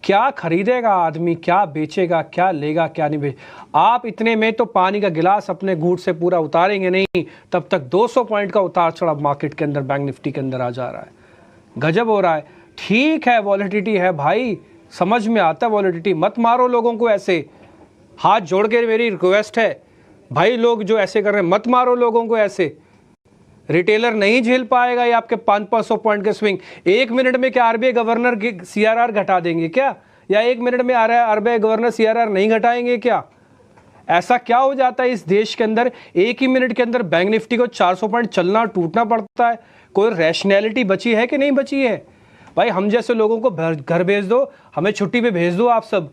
क्या खरीदेगा आदमी, क्या बेचेगा, क्या लेगा, क्या नहीं बेच। आप इतने में तो पानी का गिलास अपने घूंट से पूरा उतारेंगे नहीं, तब तक 200 पॉइंट का उतार चढ़ाव मार्केट के अंदर, बैंक निफ्टी के अंदर आ जा रहा है। गजब हो रहा है। ठीक है वॉलेटिलिटी है भाई, समझ में आता है वॉलेटिलिटी, मत मारो लोगों को ऐसे। हाथ जोड़ के मेरी रिक्वेस्ट है भाई, लोग जो ऐसे कर रहे हैं मत मारो लोगों को ऐसे। रिटेलर नहीं झेल पाएगा ये आपके 500-500 पॉइंट के स्विंग। एक मिनट में क्या आरबीआई गवर्नर सीआरआर घटा देंगे क्या? या एक मिनट में आरबीआई गवर्नर सीआरआर नहीं घटाएंगे क्या? ऐसा क्या हो जाता है इस देश के अंदर, एक ही मिनट के अंदर बैंक निफ्टी को 400 पॉइंट चलना टूटना पड़ता है? कोई रैशनैलिटी बची है कि नहीं बची है? भाई हम जैसे लोगों को घर भेज दो, हमें छुट्टी पे भेज दो, आप सब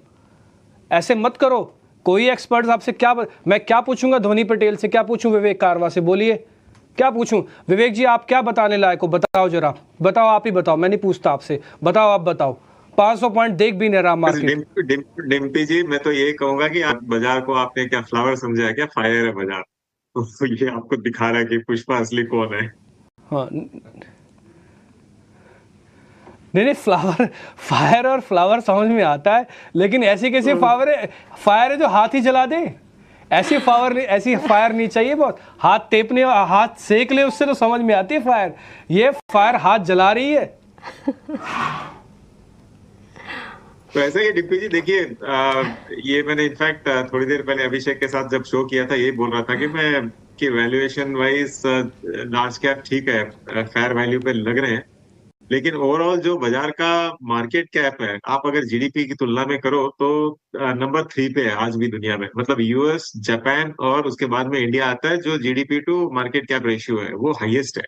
ऐसे मत करो। कोई एक्सपर्ट आपसे क्या, मैं क्या पूछूंगा धोनी पटेल से, क्या पूछूं विवेक कारवा से, बोलिए क्या पूछूं? विवेक जी आप क्या बताने लायक हो, बताओ जरा, बताओ, आप ही बताओ, मैं नहीं पूछता आपसे, बताओ आप बताओ। 500 पॉइंट देख भी नहीं रहा मार्केट। डिम्पी जी, मैं तो ये कहूंगा कि आप बाजार को आपने क्या फ्लावर समझा है क्या? फायर है बाजार। तो ये आपको दिखा रहा है कि पुष्पा असली कौन है। हाँ नहीं, फ्लावर, फायर और फ्लावर समझ में आता है, लेकिन ऐसी कैसी फायर है जो हाथ ही जला दे? ऐसी फायर नहीं चाहिए, बहुत हाथ टेपने, हाथ सेक ले, उससे तो समझ में आती है फायर। ये फायर हाथ जला रही है। तो ऐसा ही डिप्पी जी देखिए, ये मैंने इनफैक्ट थोड़ी देर पहले अभिषेक के साथ जब शो किया था, ये बोल रहा था कि वैल्यूएशन वाइज लार्ज कैप ठीक है, फेयर वैल्यू पे लग रहे हैं, लेकिन ओवरऑल जो बाजार का मार्केट कैप है, आप अगर जीडीपी की तुलना में करो तो नंबर 3 पे है आज भी दुनिया में। मतलब यूएस, जापान और उसके बाद में इंडिया आता है, जो GDP to market cap ratio है वो हाईएस्ट है।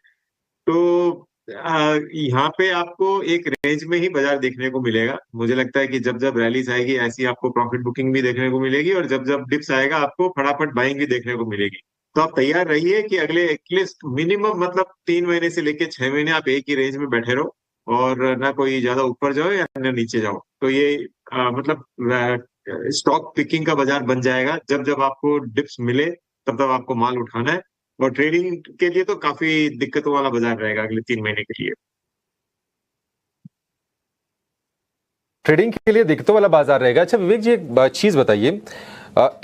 तो यहाँ पे आपको एक रेंज में ही बाजार देखने को मिलेगा। मुझे लगता है कि जब जब रैलीज आएगी ऐसी आपको प्रॉफिट बुकिंग भी देखने को मिलेगी, और जब जब डिप्स आएगा आपको फटाफट बाइंग भी देखने को मिलेगी। तो आप तैयार रहिए कि अगले एटलीस्ट मिनिमम मतलब 3 महीने से लेके 6 महीने आप एक ही रेंज में बैठे रहो, और ना कोई ज्यादा ऊपर जाओ या ना नीचे जाओ। तो ये मतलब स्टॉक पिकिंग का बाजार बन जाएगा। जब जब आपको डिप्स मिले तब तब आपको माल उठाना है, और ट्रेडिंग के लिए तो काफी दिक्कतों वाला बाजार रहेगा अगले 3 महीने के लिए। ट्रेडिंग के लिए दिक्कतों वाला बाजार रहेगा। अच्छा विवेक जी, एक चीज बताइए,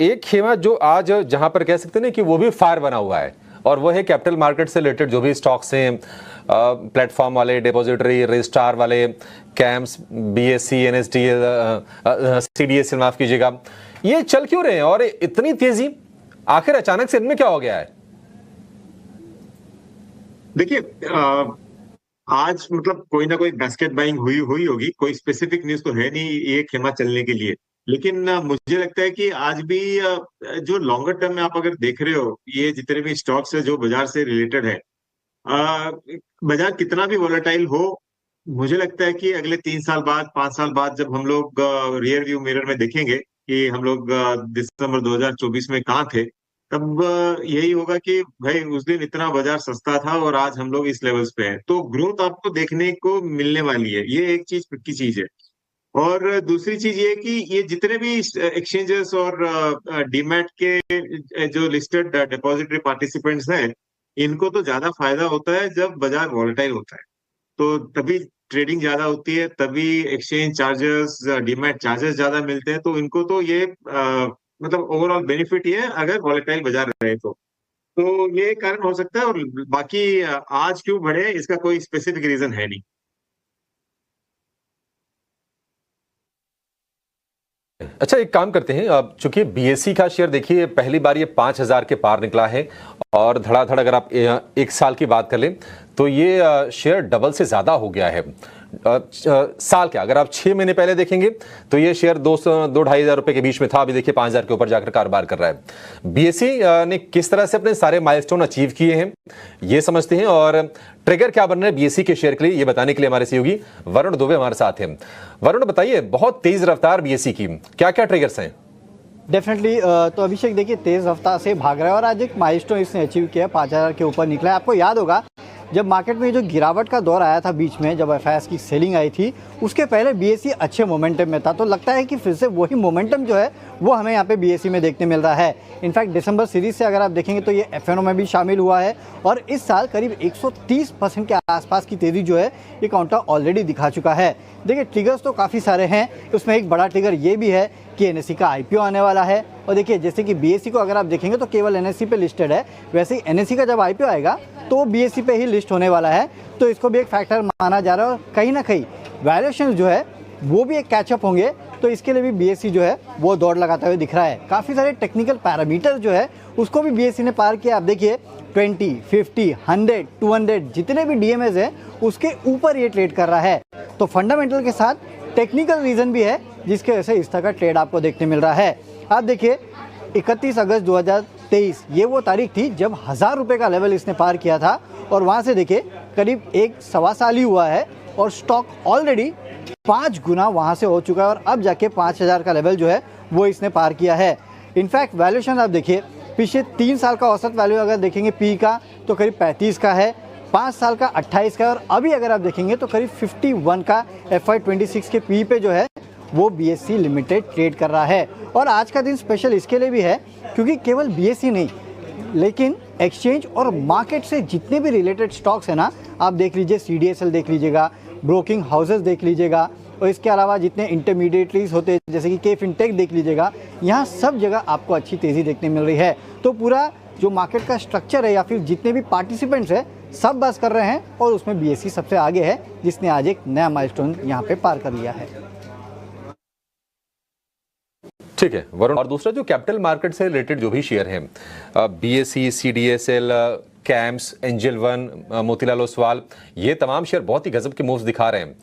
एक खेमा जो आज जहां पर कह सकते हैं कि वो भी फायर बना हुआ है, और वो है कैपिटल मार्केट से रिलेटेड जो भी स्टॉक्स हैं, प्लेटफॉर्म वाले, डिपॉजिटरी, रजिस्ट्रार वाले, कैम्स, बीएससी, एनएसडीएल, सीडीएस, माफ कीजिएगा, ये चल क्यों रहे हैं और इतनी तेजी? आखिर अचानक से इनमें क्या हो गया है? देखिए, आज मतलब कोई ना कोई बास्केट बाइंग हुई हुई होगी, कोई स्पेसिफिक न्यूज तो है नहीं ये खेमा चलने के लिए। लेकिन मुझे लगता है कि आज भी जो लॉन्गर टर्म में आप अगर देख रहे हो, ये जितने भी स्टॉक्स है जो बाजार से रिलेटेड है, बाजार कितना भी वोलेटाइल हो, मुझे लगता है कि अगले 3 साल बाद, 5 साल बाद जब हम लोग रियर व्यू मिरर में देखेंगे कि हम लोग दिसंबर 2024 में कहाँ थे, तब यही होगा कि भाई उस दिन इतना बाजार सस्ता था और आज हम लोग इस लेवल्स पे हैं। तो ग्रोथ आपको देखने को मिलने वाली है, ये एक चीज की चीज है। और दूसरी चीज ये है कि ये जितने भी एक्सचेंजेस और डीमैट के जो लिस्टेड डिपॉजिटरी पार्टिसिपेंट्स हैं, इनको तो ज्यादा फायदा होता है जब बाजार वॉलेटाइल होता है। तो तभी ट्रेडिंग ज्यादा होती है, तभी एक्सचेंज चार्जेस, डीमैट चार्जेस ज्यादा मिलते हैं। तो इनको तो ये मतलब ओवरऑल बेनिफिट ये है अगर वॉलेटाइल बाजार रहे तो ये कारण हो सकता है। और बाकी आज क्यों बढ़े इसका कोई स्पेसिफिक रीजन है नहीं। अच्छा एक काम करते हैं, अब चूंकि बीएससी का शेयर देखिए पहली बार ये 5,000 के पार निकला है, और धड़ाधड़ अगर आप एक साल की बात कर लें तो ये शेयर डबल से ज्यादा हो गया है। साल क्या, अगर आप 6 महीने पहले देखेंगे तो ये शेयर 2-2,500 रुपए के बीच में था, अभी देखिए 5,000 के ऊपर जाकर कारोबार कर रहा है। बीएससी ने किस तरह से अपने सारे माइलस्टोन अचीव किए हैं ये समझते हैं, और ट्रिगर क्या बन रहा है बीएससी के शेयर के लिए, ये बताने के लिए हमारे सहयोगी वरुण दुबे हमारे साथ हैं। वरुण बताइए, बहुत तेज रफ्तार बीएससी की, क्या क्या ट्रिगर्स हैं? डेफिनेटली, तो अभिषेक देखिए तेज रफ्तार से भाग रहा है और आज एक माइलस्टोन इसने अचीव किया, 5,000 के ऊपर निकला है। आपको याद होगा जब मार्केट में जो गिरावट का दौर आया था बीच में, जब एफआईआईएस की सेलिंग आई थी, उसके पहले बीएससी अच्छे मोमेंटम में था। तो लगता है कि फिर से वही मोमेंटम जो है वो हमें यहाँ पे BSE में देखने मिल रहा है। इनफैक्ट दिसंबर सीरीज से अगर आप देखेंगे तो ये FNO में भी शामिल हुआ है और इस साल करीब 130% के आसपास की तेज़ी जो है ये काउंटर ऑलरेडी दिखा चुका है। देखिए ट्रिगर्स तो काफ़ी सारे हैं, उसमें एक बड़ा ट्रिगर ये भी है कि NSE का IPO आने वाला है। और देखिए जैसे कि BSE को अगर आप देखेंगे तो केवल NSE पे लिस्टेड है, वैसे ही NSE का जब IPO आएगा तो BSE पे ही लिस्ट होने वाला है, तो इसको भी एक फैक्टर माना जा रहा है। और कहीं ना कहीं वैल्यूएशन जो है वो भी एक कैचअप होंगे, तो इसके लिए भी BSE जो है वो दौड़ लगाते हुए दिख रहा है। काफ़ी सारे टेक्निकल पैरामीटर जो है उसको भी BSE ने पार किया। आप देखिए 20, 50, 100, 200 जितने भी DMAs हैं उसके ऊपर ये ट्रेड कर रहा है। तो फंडामेंटल के साथ टेक्निकल रीज़न भी है जिसके वजह से इस तरह का ट्रेड आपको देखने मिल रहा है। आप देखिए 31 अगस्त 2023 ये वो तारीख थी जब 1000 रुपये का लेवल इसने पार किया था और वहाँ से देखिए करीब 1-1.25 साल ही हुआ है और स्टॉक ऑलरेडी 5 गुना वहाँ से हो चुका है और अब जाके 5000 का लेवल जो है वो इसने पार किया है। इनफैक्ट वैल्यूएशन आप देखिए पिछले 3 साल का औसत वैल्यू अगर देखेंगे पी का तो करीब 35 का है, 5 साल का 28 का है और अभी अगर आप देखेंगे तो करीब 51 का FY26 के पी पे जो है वो BSE लिमिटेड ट्रेड कर रहा है। और आज का दिन स्पेशल इसके लिए भी है क्योंकि केवल BSE नहीं लेकिन एक्सचेंज और मार्केट से जितने भी रिलेटेड स्टॉक्स हैं ना, आप देख लीजिए CDSL देख लीजिएगा, ब्रोकिंग हाउसेस देख लीजिएगा और इसके अलावा जितने इंटरमीडिएटरीज होते हैं जैसे कि के फिनटेक देख लीजिएगा, यहाँ सब जगह आपको अच्छी तेज़ी देखने मिल रही है। तो पूरा जो मार्केट का स्ट्रक्चर है या फिर जितने भी पार्टिसिपेंट्स हैं सब बस कर रहे हैं और उसमें BSE सबसे आगे है जिसने आज एक नया माइलस्टोन यहाँ पे पार कर लिया है। ठीक है वरुण, और दूसरा जो कैपिटल मार्केट से रिलेटेड जो भी शेयर हैं BSE, CDSL, camps, angel one, Motilal Oswal, ये तमाम शेयर बहुत ही गजब के मूव्स दिखा रहे हैं।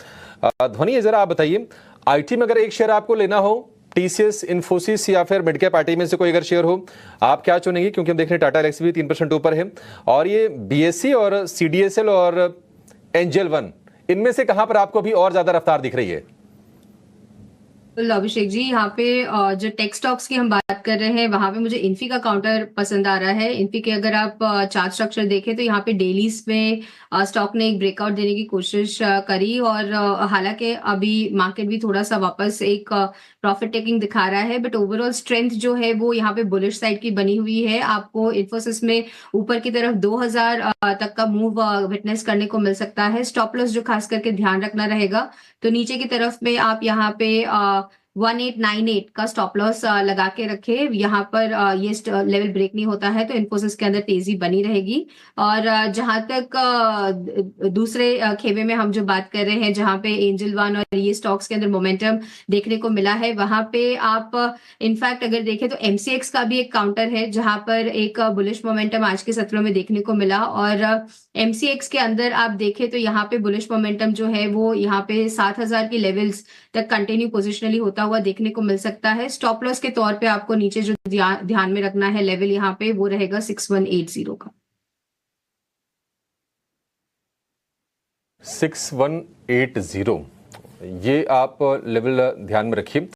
ध्वनि जरा आप बताइए IT में अगर एक शेयर आपको लेना हो, TCS, इन्फोसिस या फिर मिड कैप IT में से कोई अगर शेयर हो, आप क्या चुनेंगे? क्योंकि हम देख रहे हैं टाटा एलेक्सी भी 3% ऊपर है और ये BSE और CDSL और एंजल वन, इनमें से कहां पर आपको अभी और ज्यादा रफ्तार दिख रही है? अभिषेक जी, यहाँ पे जो टेक स्टॉक्स की हम बात कर रहे हैं वहां पे मुझे इन्फी का काउंटर पसंद आ रहा है। इन्फी के अगर आप चार्ट स्ट्रक्चर देखें तो यहाँ पे डेलीज में स्टॉक ने एक ब्रेकआउट देने की कोशिश करी और हालांकि अभी मार्केट भी थोड़ा सा वापस एक प्रॉफिट टेकिंग दिखा रहा है, बट ओवरऑल स्ट्रेंथ जो है वो यहाँ पे बुलिश साइड की बनी हुई है। आपको इन्फोसिस में ऊपर की तरफ 2000 तक का मूव विटनेस करने को मिल सकता है। स्टॉप लॉस जो खास करके ध्यान रखना रहेगा, तो नीचे की तरफ में आप यहाँ पे 1898 का स्टॉप लॉस लगा के रखे। यहाँ पर ये लेवल ब्रेक नहीं होता है तो इन्फोसिस के अंदर तेजी बनी रहेगी। और जहां तक दूसरे खेमे में हम जो बात कर रहे हैं जहां पे एंजल वन और ये स्टॉक्स के अंदर मोमेंटम देखने को मिला है, वहां पे आप इनफैक्ट अगर देखें तो MCX का भी एक काउंटर है जहां पर एक बुलिश मोमेंटम आज के सत्रों में देखने को मिला। और MCX के अंदर आप देखें तो यहाँ पे बुलिश मोमेंटम जो है वो यहाँ पे 7000 की लेवल्स तक कंटिन्यू पोजिशनली होता हुआ देखने को मिल सकता है। स्टॉप लॉस के तौर पे आपको नीचे जो ध्यान में रखना है लेवल यहाँ पे वो रहेगा 6180 का। 6180 ये आप लेवल ध्यान में रखिए।